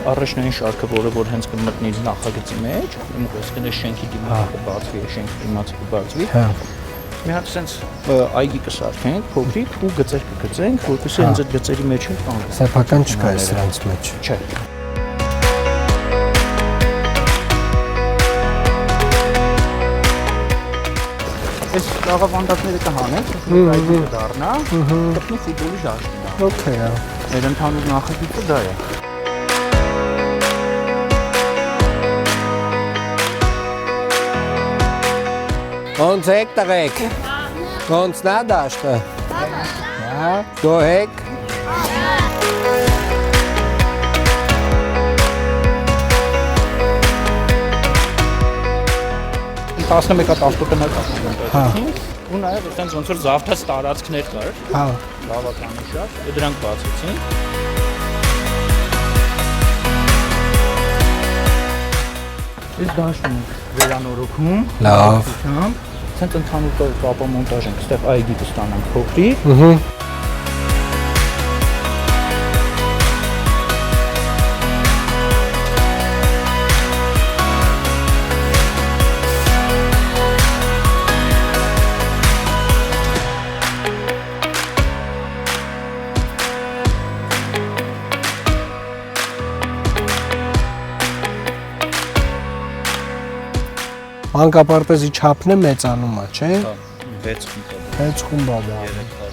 առաջնային շարքը, որ հենց կմտնի նախագծի մեջ, ուրեմն շենքի դիմացը կբացվի, շենքի դիմացը կբացվի։ Հա։ Մի հատ sense այգի կսարքենք, փոքրիկ ու գծեր կգծենք, որպեսզի հենց այդ գծերի մեջ են կանգնեն։ Սեփական չկա է սրանց մեջ։ Չէ։ Այս լավավանդակները կհանենք, այգի կդառնա, կպնի ֆուտբոլի դաշտն է։ Okay, հա։ Մեր ընդհանուր նախագիծը դա է։ Ոնց եք տղեկ։ Ոնց նա դաշտը։ Հա, գոհեք։ Տասնմեկը տասնօրինակ ասում Հա։ ու նաև այդտենց ոնց որ զավթած տարածքներ կար, Հա։ բավականին շատ, դրանք բացեցին։ Այս դաշտում վերանորոգում, Լավ։ ցենց ընդհանուր կապամոնտաժ ենք, այստեղ այգի կստանանք փոքրիկ։ Ըհը։ Մանկապարտեզի չափն է մեծանում է, չէ։ 6 խումբ։ 6 խումբ է դա։ 3